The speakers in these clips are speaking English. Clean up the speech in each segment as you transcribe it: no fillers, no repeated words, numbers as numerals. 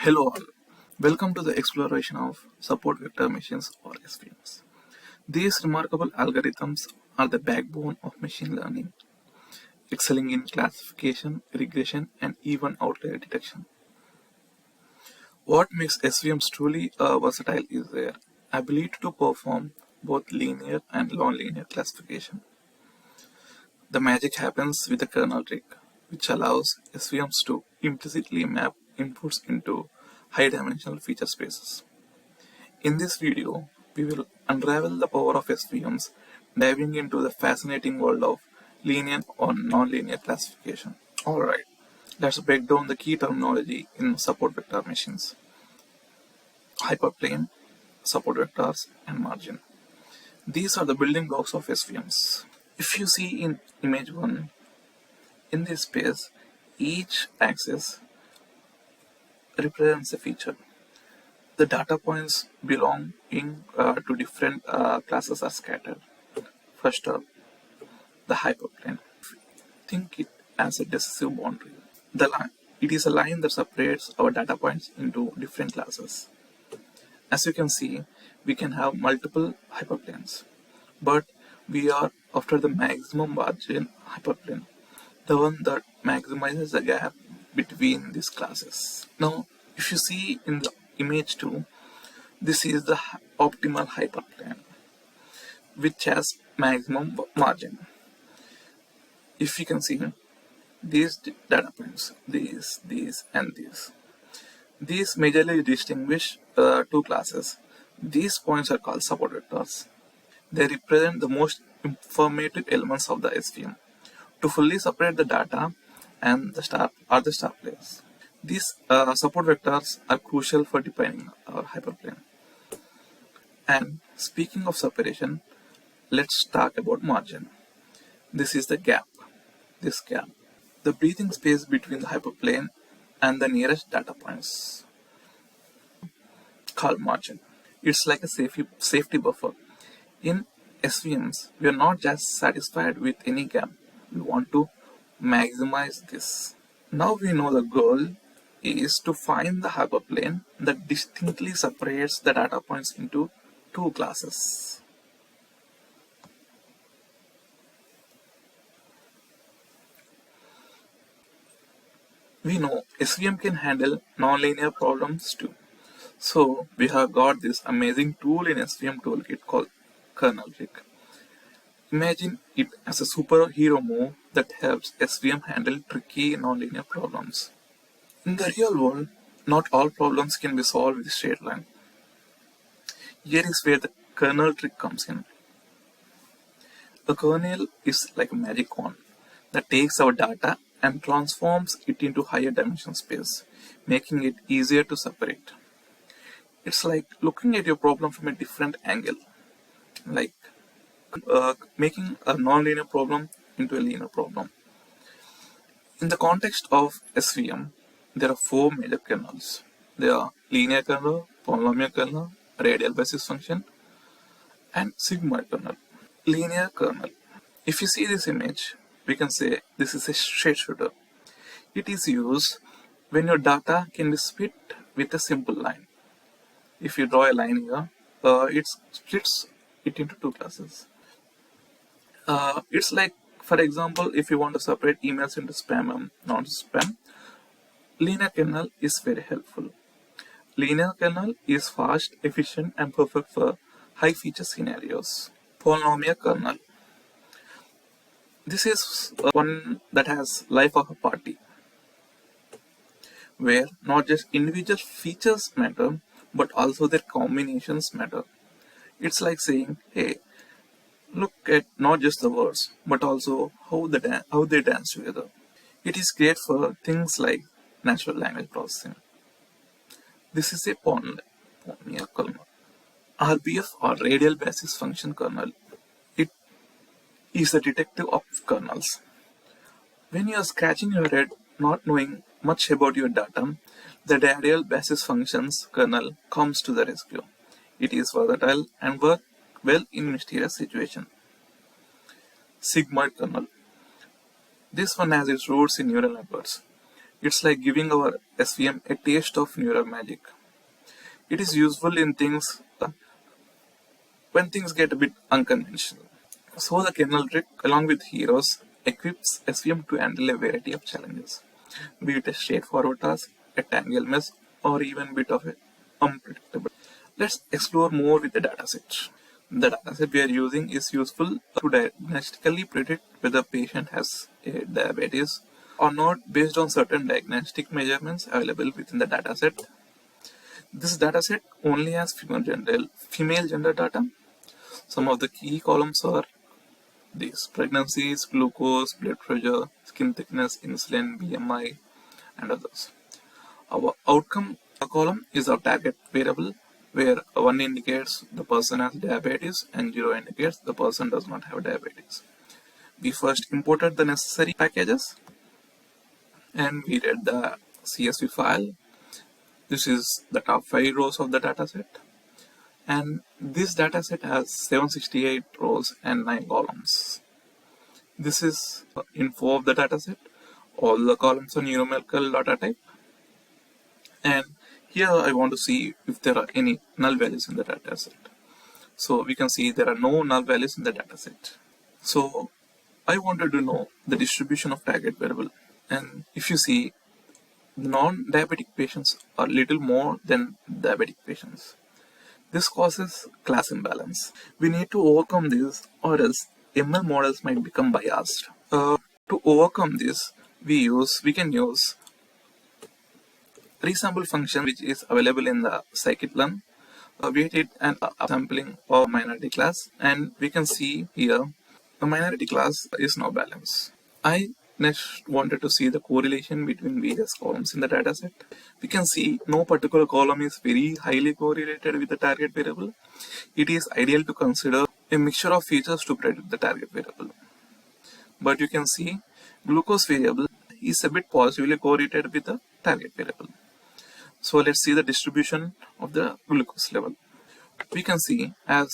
Hello all, welcome to the exploration of support vector machines or SVMs. These remarkable algorithms are the backbone of machine learning, excelling in classification, regression, and even outlier detection. What makes SVMs truly versatile is their ability to perform both linear and nonlinear classification. The magic happens with the kernel trick, which allows SVMs to implicitly map inputs into high-dimensional feature spaces. In this video, we will unravel the power of SVMs, diving into the fascinating world of linear or nonlinear classification. Alright, let's break down the key terminology in support vector machines. Hyperplane, support vectors, and margin. These are the building blocks of SVMs. If you see in image 1, in this space, each axis represents a feature. The data points belonging to different classes are scattered. First up, the hyperplane. Think it as a decisive boundary. It is a line that separates our data points into different classes. As you can see, we can have multiple hyperplanes, but we are after the maximum margin hyperplane, the one that maximizes the gap between these classes. Now, if you see in the image 2, this is the optimal hyperplane, which has maximum margin. If you can see these data points, these, and these majorly distinguish two classes. These points are called support vectors. They represent the most informative elements of the SVM. To fully separate the data and the star players. These support vectors are crucial for defining our hyperplane. And speaking of separation, let's talk about margin. This is the gap. This gap. The breathing space between the hyperplane and the nearest data points, called margin. It's like a safety buffer. In SVMs, we are not just satisfied with any gap. We want to maximize this. Now we know the goal is to find the hyperplane that distinctly separates the data points into two classes. We know SVM can handle nonlinear problems too. So we have got this amazing tool in SVM toolkit called kernel trick. Imagine it as a superhero move that helps SVM handle tricky nonlinear problems. In the real world, not all problems can be solved with a straight line. Here is where the kernel trick comes in. The kernel is like a magic wand that takes our data and transforms it into higher dimension space, making it easier to separate. It's like looking at your problem from a different angle, like making a nonlinear problem into a linear problem. In the context of SVM, there are four major kernels. They are linear kernel, polynomial kernel, radial basis function, and sigmoid kernel. Linear kernel. If you see this image, we can say this is a straight shooter. It is used when your data can be split with a simple line. If you draw a line here, it splits it into two classes. It's like, for example, if you want to separate emails into spam and non-spam, linear kernel is very helpful. Linear kernel is fast, efficient, and perfect for high feature scenarios. Polynomial kernel. This is one that has life of a party, where not just individual features matter, but also their combinations matter. It's like saying, hey, look at not just the words, but also how they dance together. It is great for things like natural language processing. This is a polynomial kernel. RBF or radial basis function kernel. It is the detective of kernels. When you are scratching your head, not knowing much about your data, the radial basis functions kernel comes to the rescue. It is versatile and works well in mysterious situations. Sigmoid kernel. This one has its roots in neural networks. It's like giving our SVM a taste of neural magic. It is useful in things when things get a bit unconventional. So the kernel trick, along with heroes, equips SVM to handle a variety of challenges, be it a straightforward task, a tangled mess, or even a bit of a unpredictable. Let's explore more with the dataset. The dataset we are using is useful to diagnostically predict whether a patient has a diabetes or not based on certain diagnostic measurements available within the dataset. This dataset only has female gender data. Some of the key columns are these: pregnancies, glucose, blood pressure, skin thickness, insulin, BMI, and others. Our outcome column is our target variable, where 1 indicates the person has diabetes and 0 indicates the person does not have diabetes. We first imported the necessary packages and we read the CSV file. This is the top 5 rows of the dataset, and this dataset has 768 rows and 9 columns. This is info of the dataset. All the columns are numerical data type, and here I want to see if there are any null values in the dataset. So we can see there are no null values in the dataset. So I wanted to know the distribution of target variable, and if you see, non-diabetic patients are little more than diabetic patients. This causes class imbalance. We need to overcome this, or else ML models might become biased. To overcome this, we can use resample function, which is available in the scikit-learn. We did an sampling of minority class, and we can see here the minority class is now balanced. I next wanted to see the correlation between various columns in the dataset. We can see no particular column is very highly correlated with the target variable. It is ideal to consider a mixture of features to predict the target variable. But you can see glucose variable is a bit positively correlated with the target variable. So let's see the distribution of the glucose level. We can see as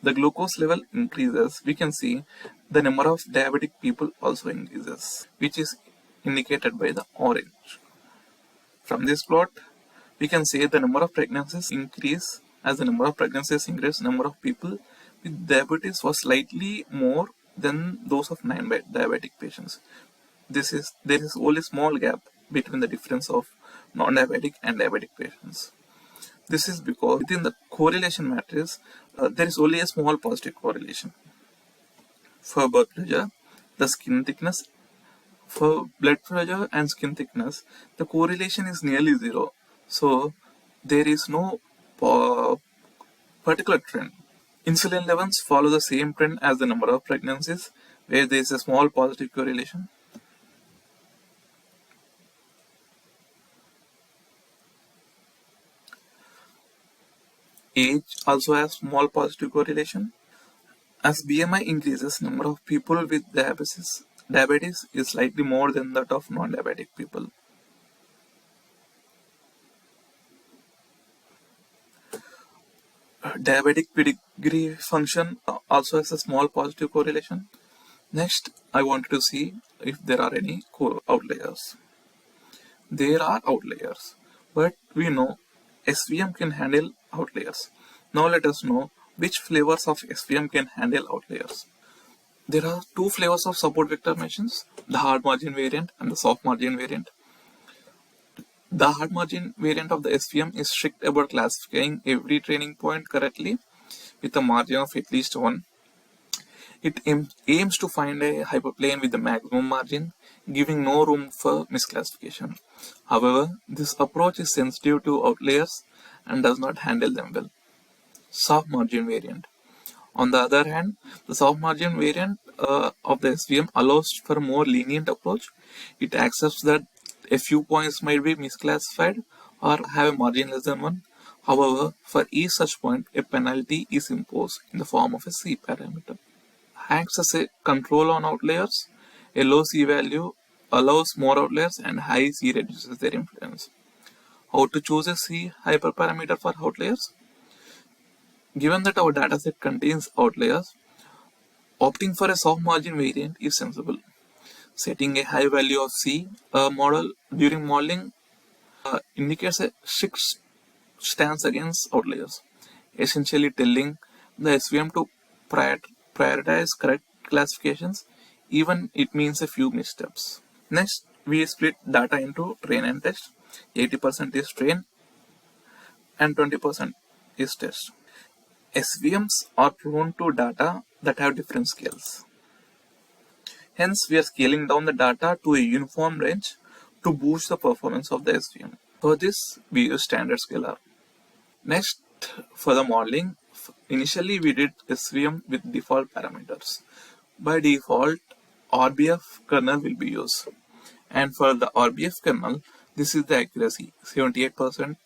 the glucose level increases, we can see the number of diabetic people also increases, which is indicated by the orange. From this plot, we can say the number of pregnancies increase. As the number of pregnancies increase, number of people with diabetes was slightly more than those of non-diabetic patients. There is only a small gap between the difference of non-diabetic and diabetic patients. This is because within the correlation matrix, there is only a small positive correlation. For blood pressure, the skin thickness, for blood pressure and skin thickness, the correlation is nearly 0. So there is no particular trend. Insulin levels follow the same trend as the number of pregnancies, where there is a small positive correlation. Age also has small positive correlation. As BMI increases, number of people with diabetes is slightly more than that of non-diabetic people. Diabetic pedigree function also has a small positive correlation. Next, I wanted to see if there are any outliers. There are outliers, but we know SVM can handle outliers. Now let us know which flavors of SVM can handle outliers. There are 2 flavors of support vector machines, the hard margin variant and the soft margin variant. The hard margin variant of the SVM is strict about classifying every training point correctly with a margin of at least 1. It aims to find a hyperplane with the maximum margin, giving no room for misclassification. However, this approach is sensitive to outliers and does not handle them well. Soft margin variant. On the other hand, the soft margin variant of the SVM allows for a more lenient approach. It accepts that a few points might be misclassified or have a margin less than 1. However, for each such point, a penalty is imposed in the form of a C parameter. Acts as a control on outliers. A low C value allows more outliers and high C reduces their influence. How to choose a C hyperparameter for outliers? Given that our dataset contains outliers, opting for a soft margin variant is sensible. Setting a high value of C model during modeling indicates a strict stance against outliers, essentially telling the SVM to prioritize correct classifications, even it means a few missteps. Next, we split data into train and test. 80% is train and 20% is test. SVMs are prone to data that have different scales. Hence, we are scaling down the data to a uniform range to boost the performance of the SVM. For this, we use standard scalar. Next, for the modeling, initially we did SVM with default parameters. By default, RBF kernel will be used. And for the RBF kernel, this is the accuracy, 78%,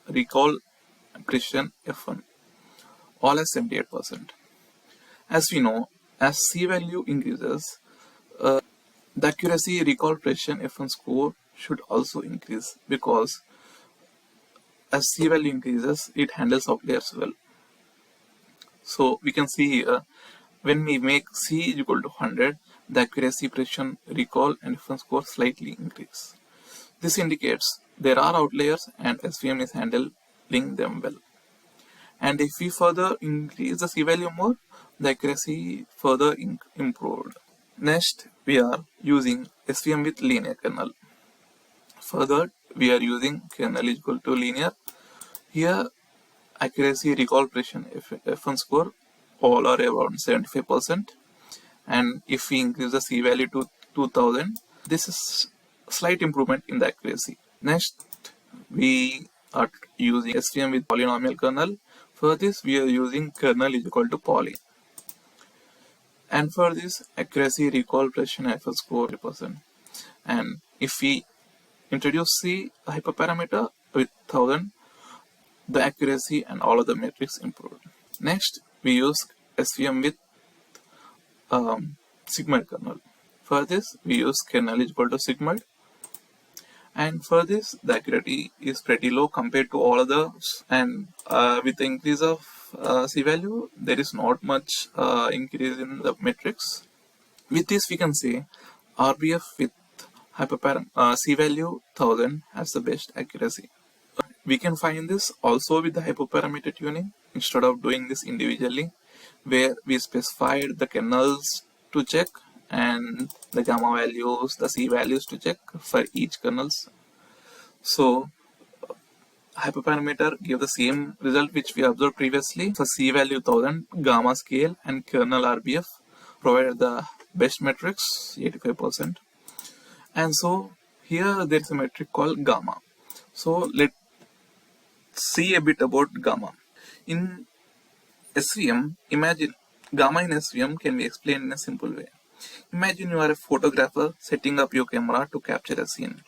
recall precision F1, all as 78%. As we know, as C value increases, the accuracy, recall precision F1 score should also increase, because as C value increases, it handles outliers well. So we can see here, when we make C is equal to 100, the accuracy, precision, recall and F1 score slightly increase. This indicates there are outliers and SVM is handling them well. And if we further increase the C value more, the accuracy further improved. Next, we are using SVM with linear kernel. Further, we are using kernel is equal to linear. Here, accuracy, recall, precision, F1 score all are around 75%. And if we increase the C value to 2000, this is slight improvement in the accuracy. Next, we are using SVM with polynomial kernel. For this, we are using kernel is equal to poly. And for this, accuracy, recall, precision, F1 score 100%. And if we introduce C hyperparameter with 1000, the accuracy and all of the metrics improved. Next, we use SVM with sigmoid kernel. For this, we use kernel is equal to sigmoid. And for this, the accuracy is pretty low compared to all others. And with the increase of C value, there is not much increase in the metrics. With this, we can say RBF with C value 1000 has the best accuracy. We can find this also with the hyperparameter tuning instead of doing this individually, where we specified the kernels to check and the gamma values, the C values to check for each kernels. So hyperparameter give the same result which we observed previously. For C value 1000, gamma scale and kernel RBF provided the best metrics, 85%. And so here there is a metric called gamma. So let's see a bit about gamma. In SVM, imagine gamma in SVM can be explained in a simple way. Imagine you are a photographer setting up your camera to capture a scene.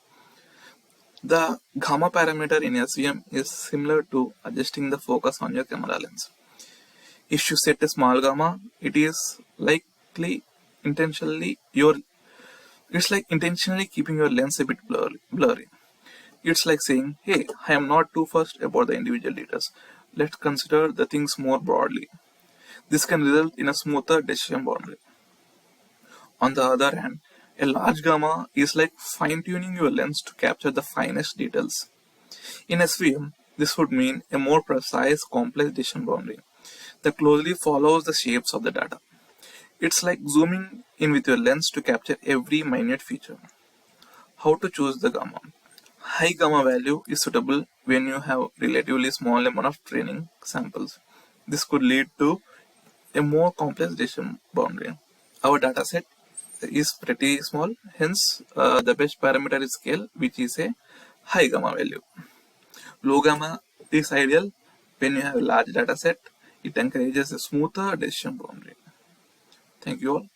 The gamma parameter in SVM is similar to adjusting the focus on your camera lens. If you set a small gamma, it is likely intentionally keeping your lens a bit blurry. It's like saying, hey, I am not too fussed about the individual details. Let's consider the things more broadly. This can result in a smoother decision boundary. On the other hand, a large gamma is like fine-tuning your lens to capture the finest details. In SVM, this would mean a more precise, complex decision boundary that closely follows the shapes of the data. It's like zooming in with your lens to capture every minute feature. How to choose the gamma? High gamma value is suitable when you have relatively small amount of training samples. This could lead to a more complex decision boundary. Our dataset is pretty small, hence the best parameter is scale, which is a high gamma value. Low gamma is ideal when you have a large dataset. It encourages a smoother decision boundary. Thank you all.